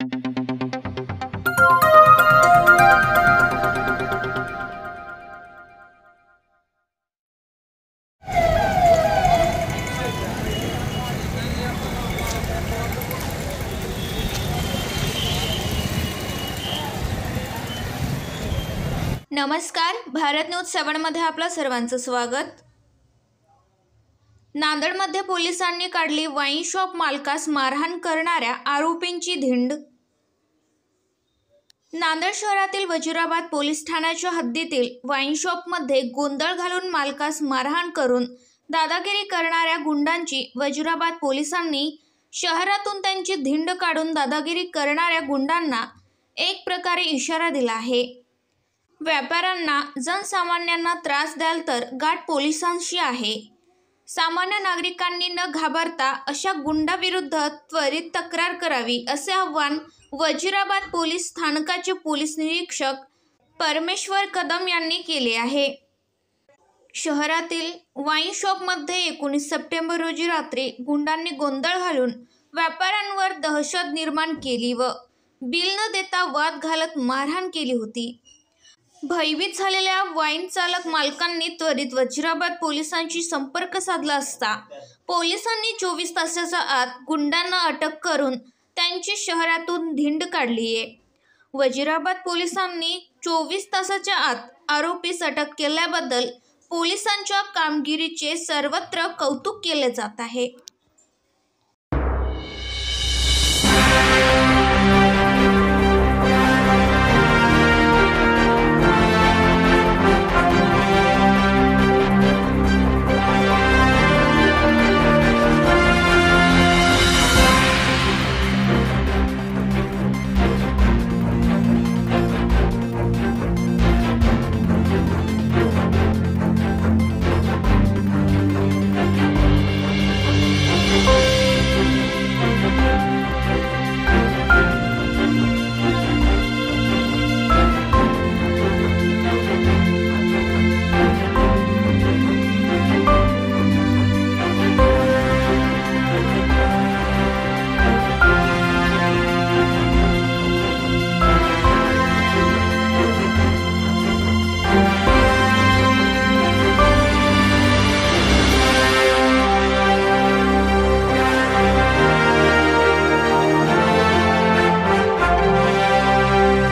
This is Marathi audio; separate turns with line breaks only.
नमस्कार, भारत न्यूज 7 मध्ये आपलं सर्वांचं स्वागत। नांदेडमध्ये पोलिसांनी काढली वाईन शॉप मालकास मारहाण करणाऱ्या आरोपींची धिंड। नांदेड शहरातील वजीराबाद पोलीस ठाण्याच्या हद्दीतील वाईन शॉपमध्ये गोंधळ घालून मालकास मारहाण करून दादागिरी करणाऱ्या गुंडांची वजीराबाद पोलिसांनी शहरातून त्यांची धिंड काढून दादागिरी करणाऱ्या गुंडांना एक प्रकारे इशारा दिला आहे। व्यापाऱ्यांना जनसामान्यांना त्रास द्याल तर गाठ पोलिसांशी आहे। सामान्य नागरिकांनी न घाबरता अशा गुंडाविरुद्ध त्वरित तक्रार करावी असे आवाहन वजीराबाद पोलीस स्थानकाचे पोलीस निरीक्षक परमेश्वर कदम यांनी केले आहे। शहरातील वाईन शॉपमध्ये 19 सप्टेंबर रोजी रात्री गुंडांनी गोंधळ घालून व्यापाऱ्यांवर दहशत निर्माण केली व बिल न देता वाद घालत मारहाण केली होती। भयभीत झालेल्या वाईन चालक मालकांनी त्वरित वजीराबाद पोलिसांशी संपर्क साधला असता पोलिसांनी 24 तासाच्या आत गुंडांना अटक करून त्यांची शहरातून धिंड काढली आहे। वजीराबाद पोलिसांनी 24 तासाच्या आत आरोपीस अटक केल्याबद्दल पोलिसांच्या कामगिरीचे सर्वत्र कौतुक केले जात आहे।